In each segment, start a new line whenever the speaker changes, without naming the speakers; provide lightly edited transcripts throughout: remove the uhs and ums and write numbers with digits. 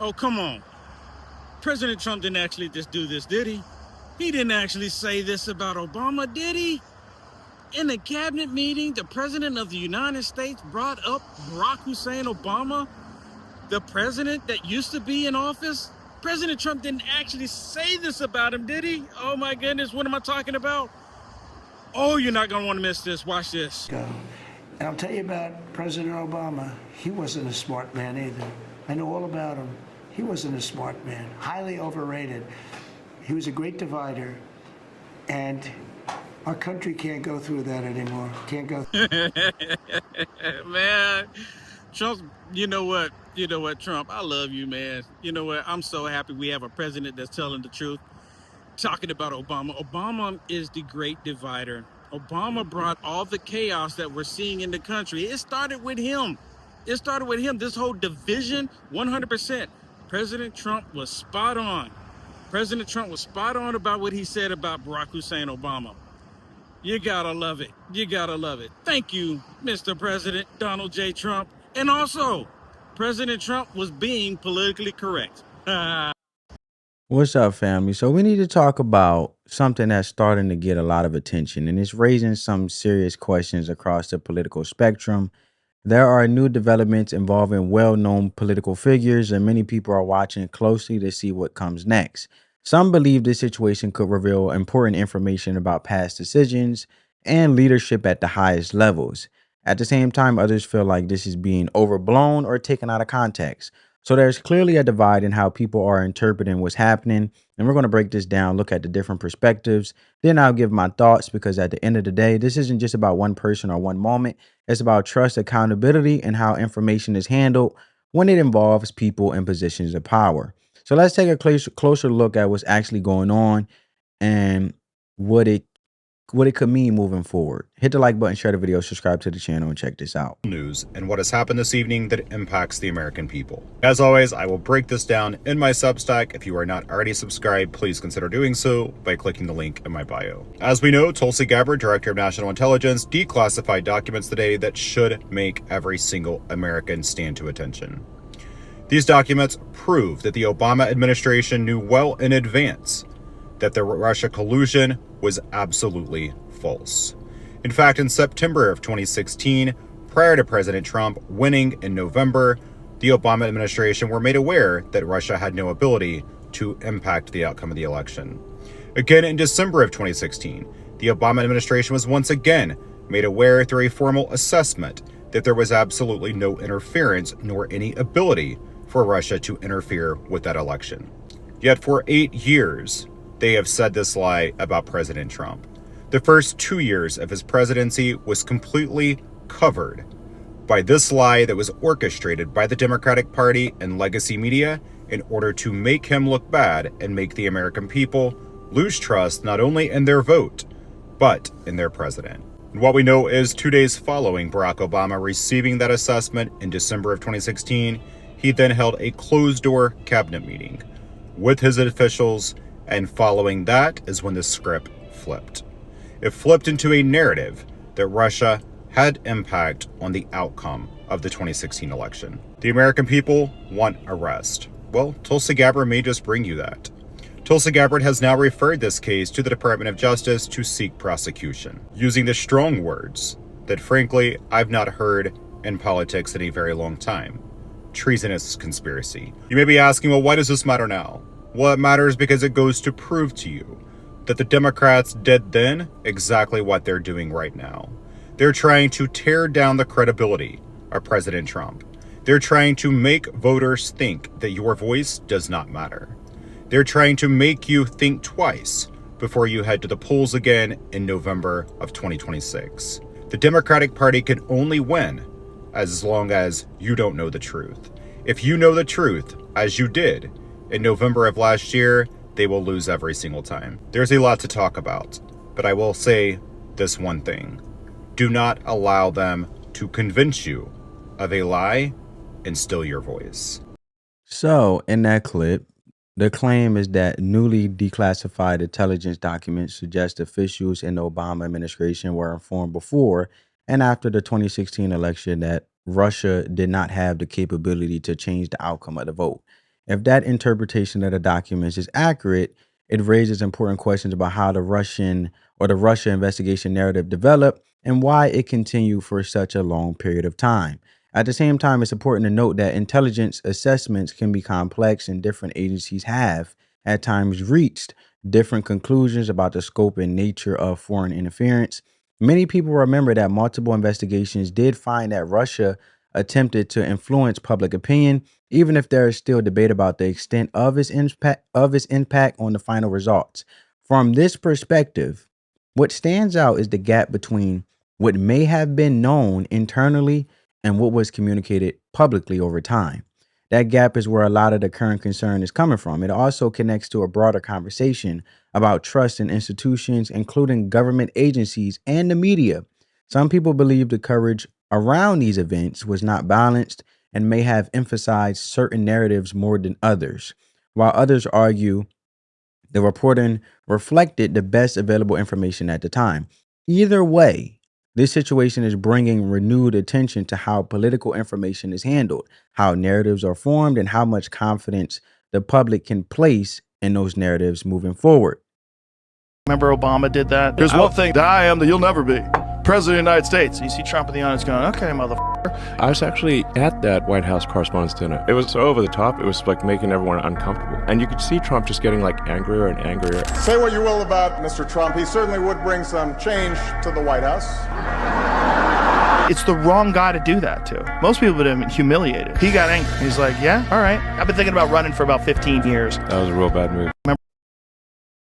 Oh, come on. President Trump didn't actually just do this, did he? He didn't actually say this about Obama, did he? In a cabinet meeting, the President of the United States brought up Barack Hussein Obama, the president that used to be in office. President Trump didn't actually say this about him, did he? Oh my goodness, what am I talking about? Oh, you're not gonna want to miss this. Watch this.
And I'll tell you about President Obama. He wasn't a smart man either. I know all about him. He wasn't a smart man, highly overrated. He was a great divider, and our country can't go through that anymore. Can't go.
Man, Trump, you know what? You know what, Trump? I love you, man. You know what? I'm so happy we have a president that's telling the truth. Talking about Obama. Obama is the great divider. Obama brought all the chaos that we're seeing in the country. It started with him. It started with him. This whole division, 100%. President Trump was spot on. President Trump was spot on about what he said about Barack Hussein Obama. You gotta love it. You gotta love it. Thank you, Mr. President Donald J. Trump. And also, President Trump was being politically correct.
What's up, family? So we need to talk about something that's starting to get a lot of attention, and it's raising some serious questions across the political spectrum. There are new developments involving well-known political figures, and many people are watching closely to see what comes next. Some believe this situation could reveal important information about past decisions and leadership at the highest levels. At the same time, others feel like this is being overblown or taken out of context. So there's clearly a divide in how people are interpreting what's happening, and we're going to break this down, look at the different perspectives. Then I'll give my thoughts, because at the end of the day, this isn't just about one person or one moment. It's about trust, accountability, and how information is handled when it involves people in positions of power. So let's take a closer look at what's actually going on and what it could mean moving forward. Hit the like button, share the video, subscribe to the channel, and check this out.
News and what has happened this evening that impacts the American people. As always, I will break this down in my Substack. If you are not already subscribed, please consider doing so by clicking the link in my bio. As we know, Tulsi Gabbard, Director of National Intelligence, declassified documents today that should make every single American stand to attention. These documents prove that the Obama administration knew well in advance that the Russia collusion was absolutely false. In fact, in September of 2016, prior to President Trump winning in November, the Obama administration were made aware that Russia had no ability to impact the outcome of the election. Again, in December of 2016, the Obama administration was once again made aware through a formal assessment that there was absolutely no interference nor any ability for Russia to interfere with that election. Yet for 8 years, they have said this lie about President Trump. The first 2 years of his presidency was completely covered by this lie that was orchestrated by the Democratic Party and legacy media in order to make him look bad and make the American people lose trust not only in their vote, but in their president. And what we know is 2 days following Barack Obama receiving that assessment in December of 2016, he then held a closed-door cabinet meeting with his officials, and following that is when the script flipped. It flipped into a narrative that Russia had impact on the outcome of the 2016 election. The American people want arrest. Well, Tulsi Gabbard may just bring you that. Tulsi Gabbard has now referred this case to the Department of Justice to seek prosecution, using the strong words that, frankly, I've not heard in politics in a very long time. Treasonous conspiracy. You may be asking, well, why does this matter now? Well, it matters because it goes to prove to you that the Democrats did then exactly what they're doing right now. They're trying to tear down the credibility of President Trump. They're trying to make voters think that your voice does not matter. They're trying to make you think twice before you head to the polls again in November of 2026. The Democratic Party can only win as long as you don't know the truth. If you know the truth, as you did in November of last year, they will lose every single time. There's a lot to talk about, but I will say this one thing. Do not allow them to convince you of a lie and steal your voice.
So in that clip, the claim is that newly declassified intelligence documents suggest officials in the Obama administration were informed before and after the 2016 election that Russia did not have the capability to change the outcome of the vote. If that interpretation of the documents is accurate, it raises important questions about how the Russia investigation narrative developed and why it continued for such a long period of time. At the same time, it's important to note that intelligence assessments can be complex and different agencies have, at times, reached different conclusions about the scope and nature of foreign interference. Many people remember that multiple investigations did find that Russia attempted to influence public opinion, even if there is still debate about the extent of its impact on the final results. From this perspective, what stands out is the gap between what may have been known internally and what was communicated publicly over time. That gap is where a lot of the current concern is coming from. It also connects to a broader conversation about trust in institutions, including government agencies and the media. Some people believe the coverage around these events was not balanced and may have emphasized certain narratives more than others, while others argue the reporting reflected the best available information at the time. Either way, this situation is bringing renewed attention to how political information is handled, how narratives are formed, and how much confidence the public can place in those narratives moving forward.
Remember Obama did that? There's one thing that I am that you'll never be. President of the United States. And you see Trump in the audience going, okay, motherfucker.
I was actually at that White House Correspondents' Dinner. It was so over the top, it was like making everyone uncomfortable. And you could see Trump just getting like angrier and angrier.
Say what you will about Mr. Trump, he certainly would bring some change to the White House.
It's the wrong guy to do that to. Most people would have been humiliated. He got angry. He's like, yeah, all right. I've been thinking about running for about 15 years.
That was a real bad move.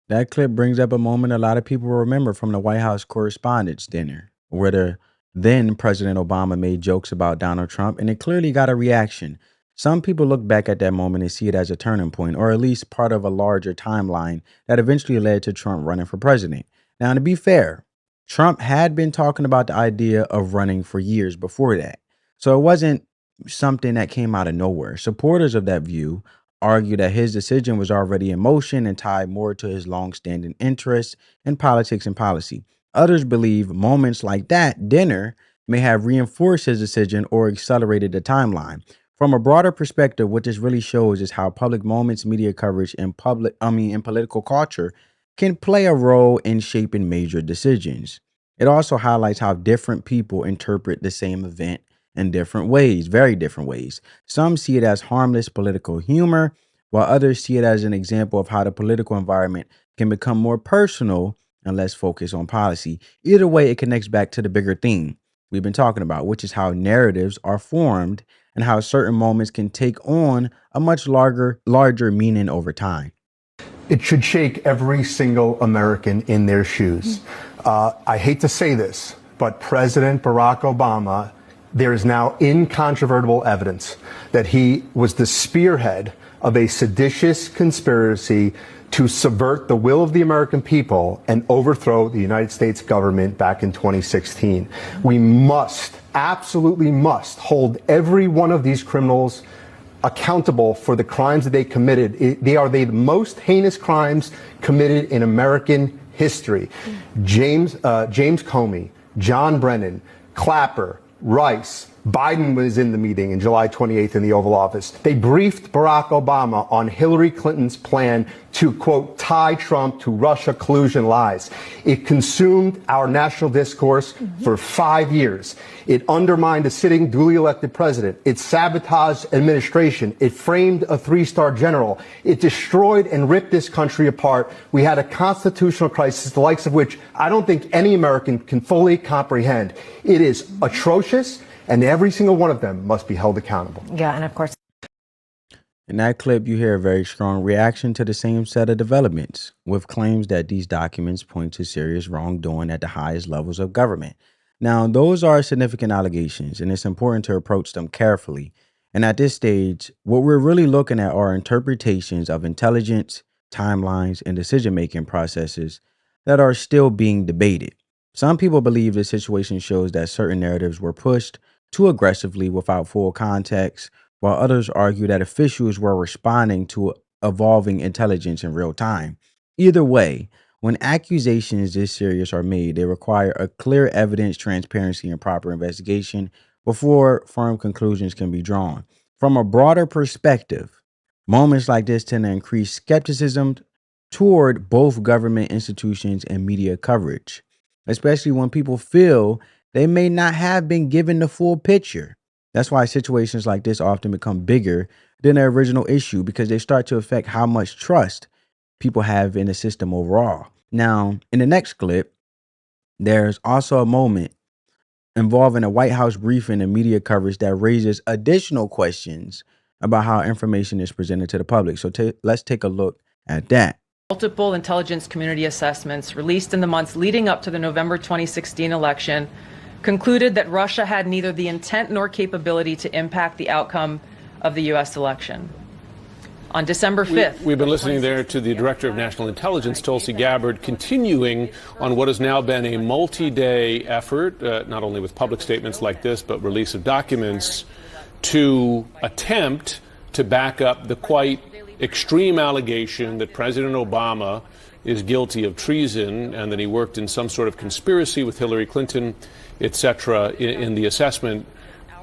That clip brings up a moment a lot of people remember from the White House Correspondents' Dinner, where the then President Obama made jokes about Donald Trump, and it clearly got a reaction. Some people look back at that moment and see it as a turning point, or at least part of a larger timeline that eventually led to Trump running for president. Now, to be fair, Trump had been talking about the idea of running for years before that, so it wasn't something that came out of nowhere. Supporters of that view argue that his decision was already in motion and tied more to his longstanding interests in politics and policy. Others believe moments like that dinner may have reinforced his decision or accelerated the timeline. From a broader perspective, what this really shows is how public moments, media coverage, and political culture can play a role in shaping major decisions. It also highlights how different people interpret the same event in different ways, very different ways. Some see it as harmless political humor, while others see it as an example of how the political environment can become more personal and less focused on policy. Either way, it connects back to the bigger theme we've been talking about, which is how narratives are formed and how certain moments can take on a much larger meaning over time.
It should shake every single American in their shoes. I hate to say this, but President Barack Obama, there is now incontrovertible evidence that he was the spearhead of a seditious conspiracy to subvert the will of the American people and overthrow the United States government back in 2016. We must, absolutely must, hold every one of these criminals accountable for the crimes that they committed. They are the most heinous crimes committed in American history. James Comey, John Brennan, Clapper, Rice, Biden was in the meeting in July 28th in the Oval Office. They briefed Barack Obama on Hillary Clinton's plan to, quote, tie Trump to Russia collusion lies. It consumed our national discourse for 5 years. It undermined a sitting duly elected president. It sabotaged administration. It framed a 3-star general. It destroyed and ripped this country apart. We had a constitutional crisis, the likes of which I don't think any American can fully comprehend. It is atrocious, and every single one of them must be held accountable.
Yeah, and of course.
In that clip, you hear a very strong reaction to the same set of developments, with claims that these documents point to serious wrongdoing at the highest levels of government. Now, those are significant allegations, and it's important to approach them carefully. And at this stage, what we're really looking at are interpretations of intelligence, timelines, and decision-making processes that are still being debated. Some people believe this situation shows that certain narratives were pushed too aggressively without full context, while others argue that officials were responding to evolving intelligence in real time. Either way, when accusations this serious are made, they require a clear evidence, transparency, and proper investigation before firm conclusions can be drawn. From a broader perspective, Moments like this tend to increase skepticism toward both government institutions and media coverage, especially when people feel they may not have been given the full picture. That's why situations like this often become bigger than the original issue, because they start to affect how much trust people have in the system overall. Now, in the next clip, there's also a moment involving a White House briefing and media coverage that raises additional questions about how information is presented to the public. So let's take a look at that.
Multiple intelligence community assessments released in the months leading up to the November 2016 election concluded that Russia had neither the intent nor capability to impact the outcome of the U.S. election. On December 5th.
We've been listening there to the Director of National Intelligence, Tulsi Gabbard, continuing on what has now been a multi-day effort, not only with public statements like this, but release of documents, to attempt to back up the quite extreme allegation that President Obama is guilty of treason and that he worked in some sort of conspiracy with Hillary Clinton, etc., in the assessment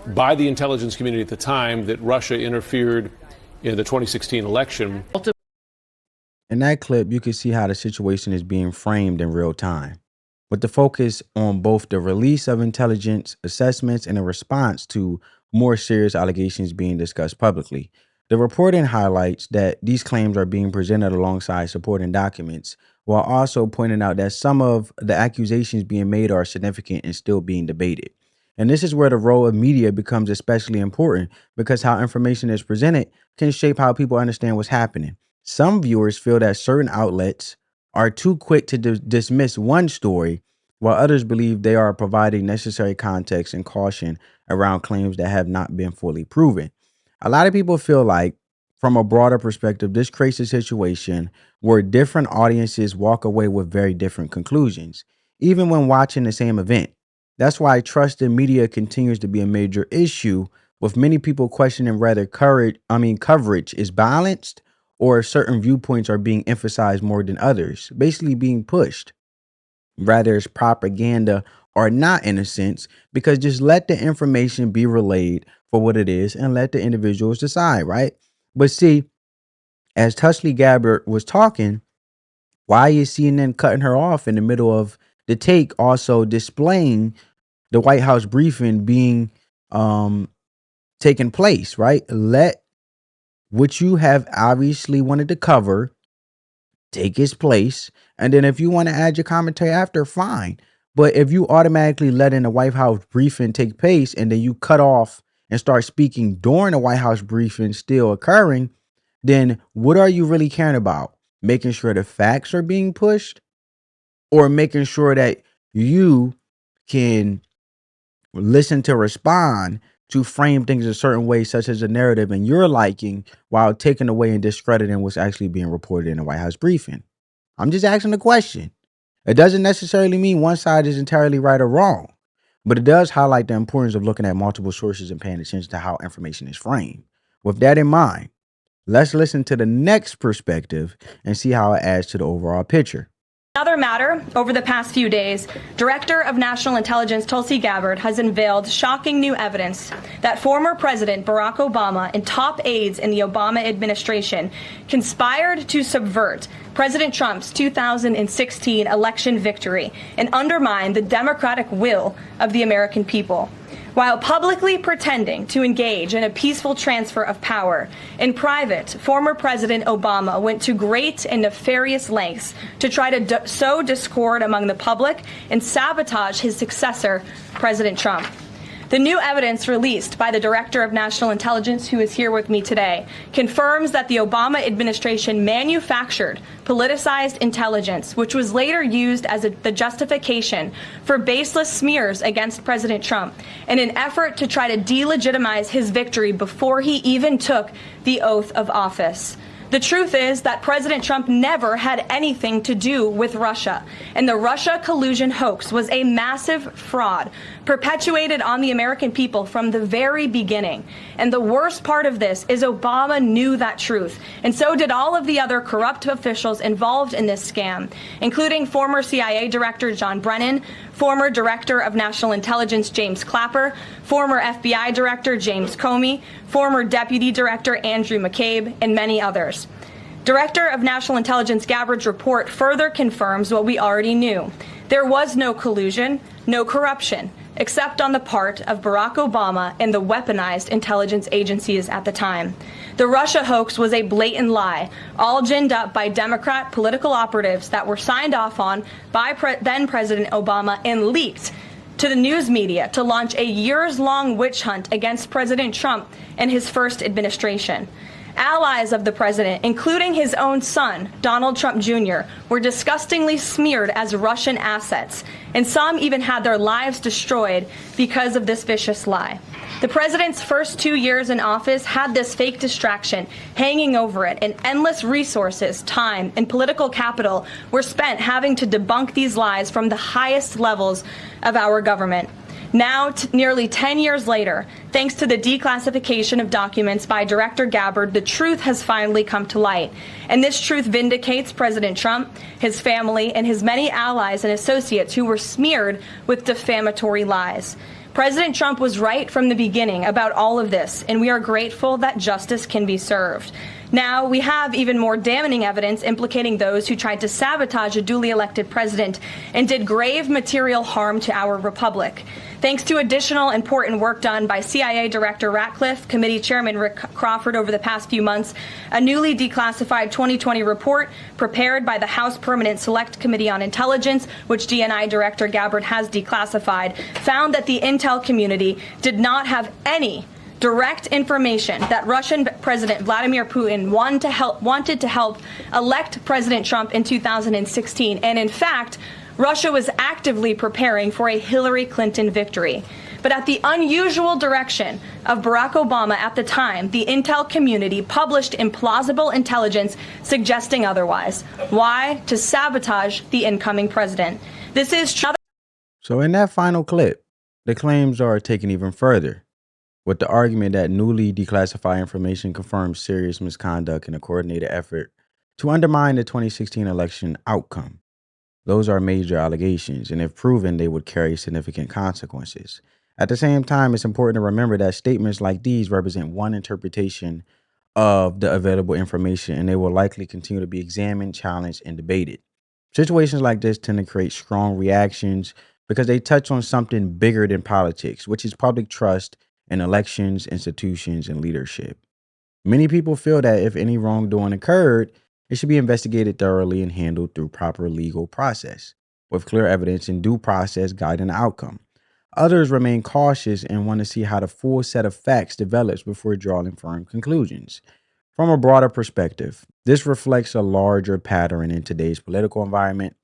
by the intelligence community at the time that Russia interfered in the 2016 election.
In that clip, you can see how the situation is being framed in real time, with the focus on both the release of intelligence assessments and a response to more serious allegations being discussed publicly. The reporting highlights that these claims are being presented alongside supporting documents, while also pointing out that some of the accusations being made are significant and still being debated. And this is where the role of media becomes especially important, because how information is presented can shape how people understand what's happening. Some viewers feel that certain outlets are too quick to dismiss one story, while others believe they are providing necessary context and caution around claims that have not been fully proven. A lot of people feel like, from a broader perspective, this creates a situation where different audiences walk away with very different conclusions, even when watching the same event. That's why trust in media continues to be a major issue, with many people questioning whether coverage is balanced or certain viewpoints are being emphasized more than others, basically being pushed. Rather, it's propaganda or not, in a sense, because just let the information be relayed for what it is and let the individuals decide, right? But see, as Tulsi Gabbard was talking, why is CNN cutting her off in the middle of the take, also displaying the White House briefing being taking place, right? Let what you have obviously wanted to cover take its place. And then if you want to add your commentary after, fine. But if you automatically let in the White House briefing take place and then you cut off and start speaking during the White House briefing still occurring, then what are you really caring about? Making sure the facts are being pushed, or making sure that you can listen to respond to frame things a certain way, such as a narrative in your liking, while taking away and discrediting what's actually being reported in the White House briefing? I'm just asking the question. It doesn't necessarily mean one side is entirely right or wrong, but it does highlight the importance of looking at multiple sources and paying attention to how information is framed. With that in mind, let's listen to the next perspective and see how it adds to the overall picture.
Another matter, over the past few days, Director of National Intelligence Tulsi Gabbard has unveiled shocking new evidence that former President Barack Obama and top aides in the Obama administration conspired to subvert President Trump's 2016 election victory and undermine the democratic will of the American people. While publicly pretending to engage in a peaceful transfer of power, in private, former President Obama went to great and nefarious lengths to try to sow discord among the public and sabotage his successor, President Trump. The new evidence released by the Director of National Intelligence, who is here with me today, confirms that the Obama administration manufactured politicized intelligence, which was later used as the justification for baseless smears against President Trump in an effort to try to delegitimize his victory before he even took the oath of office. The truth is that President Trump never had anything to do with Russia, and the Russia collusion hoax was a massive fraud perpetuated on the American people from the very beginning. And the worst part of this is Obama knew that truth, and so did all of the other corrupt officials involved in this scam, including former CIA Director John Brennan, former Director of National Intelligence James Clapper, former FBI Director James Comey, former Deputy Director Andrew McCabe, and many others. Director of National Intelligence Gabbard's report further confirms what we already knew. There was no collusion, no corruption, except on the part of Barack Obama and the weaponized intelligence agencies at the time. The Russia hoax was a blatant lie, all ginned up by Democrat political operatives that were signed off on by then President Obama and leaked to the news media to launch a years-long witch hunt against President Trump and his first administration. Allies of the president, including his own son, Donald Trump Jr., were disgustingly smeared as Russian assets, and some even had their lives destroyed because of this vicious lie. The president's first 2 years in office had this fake distraction hanging over it, and endless resources, time, and political capital were spent having to debunk these lies from the highest levels of our government. Now, nearly 10 years later, thanks to the declassification of documents by Director Gabbard, the truth has finally come to light. And this truth vindicates President Trump, his family, and his many allies and associates who were smeared with defamatory lies. President Trump was right from the beginning about all of this, and we are grateful that justice can be served. Now, we have even more damning evidence implicating those who tried to sabotage a duly elected president and did grave material harm to our republic. Thanks to additional important work done by CIA Director Ratcliffe, Committee Chairman Rick Crawford over the past few months, a newly declassified 2020 report prepared by the House Permanent Select Committee on Intelligence, which DNI Director Gabbard has declassified, found that the intel community did not have any direct information that Russian President Vladimir Putin wanted to help elect President Trump in 2016. And in fact, Russia was actively preparing for a Hillary Clinton victory. But at the unusual direction of Barack Obama at the time, the intel community published implausible intelligence suggesting otherwise. Why? To sabotage the incoming president. This is true.
So in that final clip, the claims are taken even further, with the argument that newly declassified information confirms serious misconduct in a coordinated effort to undermine the 2016 election outcome. Those are major allegations, and if proven, they would carry significant consequences. At the same time, it's important to remember that statements like these represent one interpretation of the available information, and they will likely continue to be examined, challenged, and debated. Situations like this tend to create strong reactions because they touch on something bigger than politics, which is public trust in elections, institutions, and leadership. Many people feel that if any wrongdoing occurred, it should be investigated thoroughly and handled through proper legal process, with clear evidence and due process guiding the outcome. Others remain cautious and want to see how the full set of facts develops before drawing firm conclusions. From a broader perspective, this reflects a larger pattern in today's political environment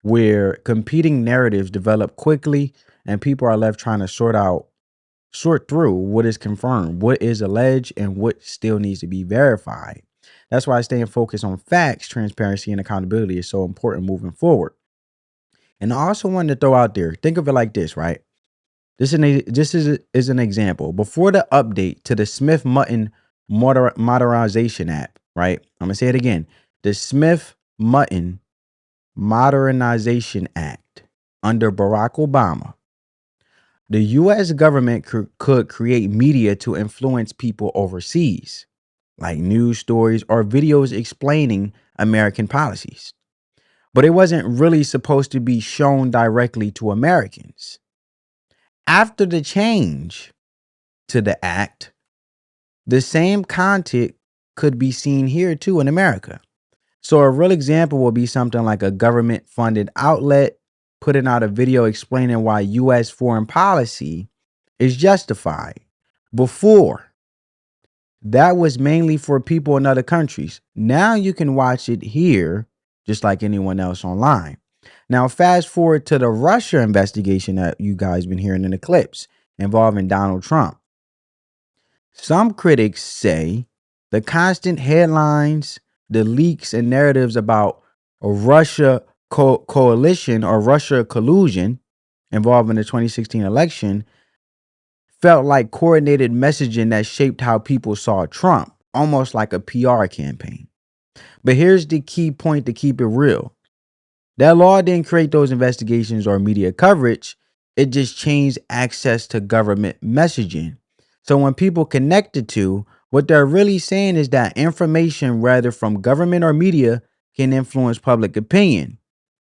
where competing narratives develop quickly and people are left trying to sort through what is confirmed, what is alleged, and what still needs to be verified. That's why staying focused on facts, transparency, and accountability is so important moving forward. And I also wanted to throw out there, think of it like this, right? This is an example. Before the update to the Smith-Mutton Modernization Act, right? I'm going to say it again. The Smith-Mutton Modernization Act under Barack Obama, the U.S. government could create media to influence people overseas, like news stories or videos explaining American policies. But it wasn't really supposed to be shown directly to Americans. After the change to the act, the same content could be seen here too in America. So a real example will be something like a government-funded outlet putting out a video explaining why U.S. foreign policy is justified. Before, that was mainly for people in other countries. Now you can watch it here, just like anyone else online. Now, fast forward to the Russia investigation that you guys been hearing in the clips involving Donald Trump. Some critics say the constant headlines, the leaks and narratives about a Russia coalition or Russia collusion involving the 2016 election felt like coordinated messaging that shaped how people saw Trump, almost like a PR campaign. But here's the key point to keep it real. That law didn't create those investigations or media coverage. It just changed access to government messaging. So when people connect the two, what they're really saying is that information, whether from government or media, can influence public opinion,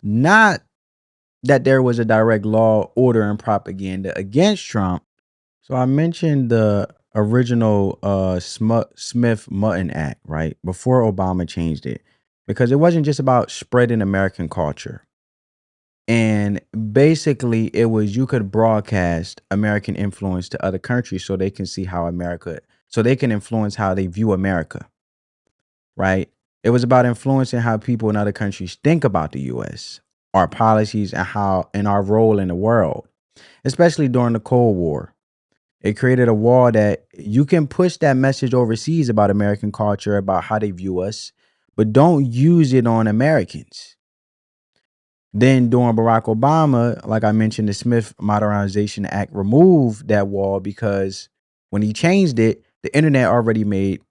not that there was a direct law, order, and propaganda against Trump. So I mentioned the original Smith-Mutton Act, right? Before Obama changed it, because it wasn't just about spreading American culture. And basically, it was you could broadcast American influence to other countries so they can see how so they can influence how they view America, right? It was about influencing how people in other countries think about the US, our policies, and our role in the world, especially during the Cold War. It created a wall that you can push that message overseas about American culture, about how they view us, but don't use it on Americans. Then during Barack Obama, like I mentioned, the Smith Modernization Act removed that wall because when he changed it, the internet already made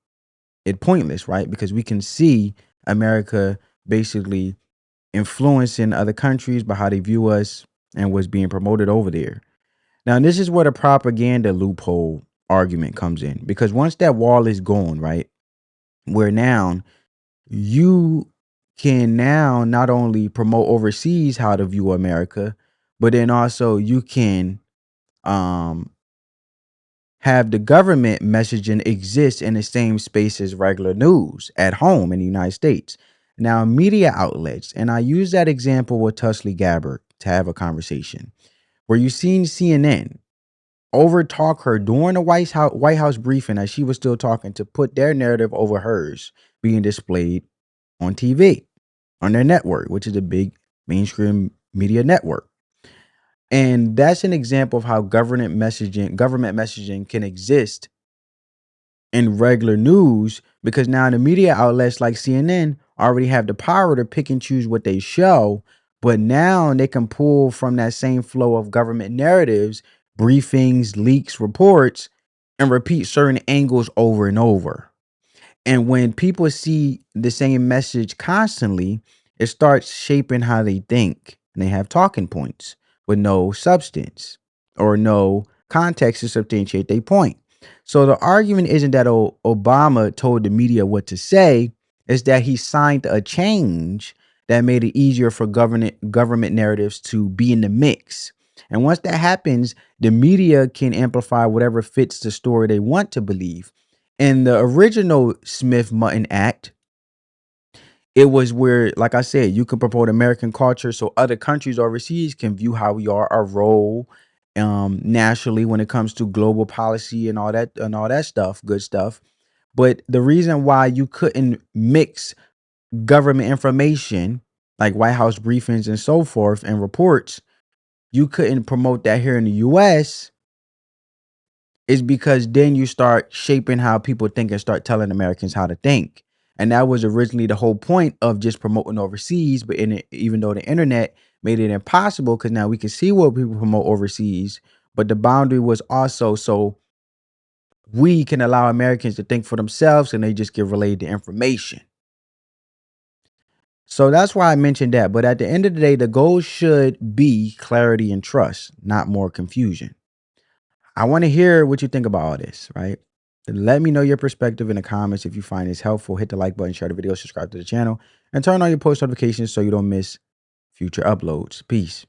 it pointless, right? Because we can see America basically influencing other countries by how they view us and what's being promoted over there. Now, this is where the propaganda loophole argument comes in, because once that wall is gone, right, where now you can now not only promote overseas how to view America, but then also you can have the government messaging exist in the same space as regular news at home in the United States. Now, media outlets, and I use that example with Tulsi Gabbard to have a conversation, where you've seen CNN overtalk her during the White House briefing as she was still talking to put their narrative over hers being displayed on TV, on their network, which is a big mainstream media network. And that's an example of how government messaging can exist in regular news, because now the media outlets like CNN already have the power to pick and choose what they show, but now they can pull from that same flow of government narratives, briefings, leaks, reports, and repeat certain angles over and over. And when people see the same message constantly, it starts shaping how they think. And they have talking points with no substance or no context to substantiate their point. So the argument isn't that Obama told the media what to say, it's that he signed a change that made it easier for government narratives to be in the mix. And once that happens, the media can amplify whatever fits the story they want to believe. In the original Smith-Mutton Act, it was where, like I said, you can promote American culture so other countries overseas can view how we are, our role nationally when it comes to global policy and all that stuff, good stuff. But the reason why you couldn't mix government information like White House briefings and so forth and reports, you couldn't promote that here in the US, is because then you start shaping how people think and start telling Americans how to think. And that was originally the whole point of just promoting overseas. But even though the internet made it impossible, because now we can see what people promote overseas, but the boundary was also so we can allow Americans to think for themselves and they just get relayed the information. So that's why I mentioned that. But at the end of the day, the goal should be clarity and trust, not more confusion. I want to hear what you think about all this, right? Let me know your perspective in the comments. If you find this helpful, hit the like button, share the video, subscribe to the channel, and turn on your post notifications so you don't miss future uploads. Peace.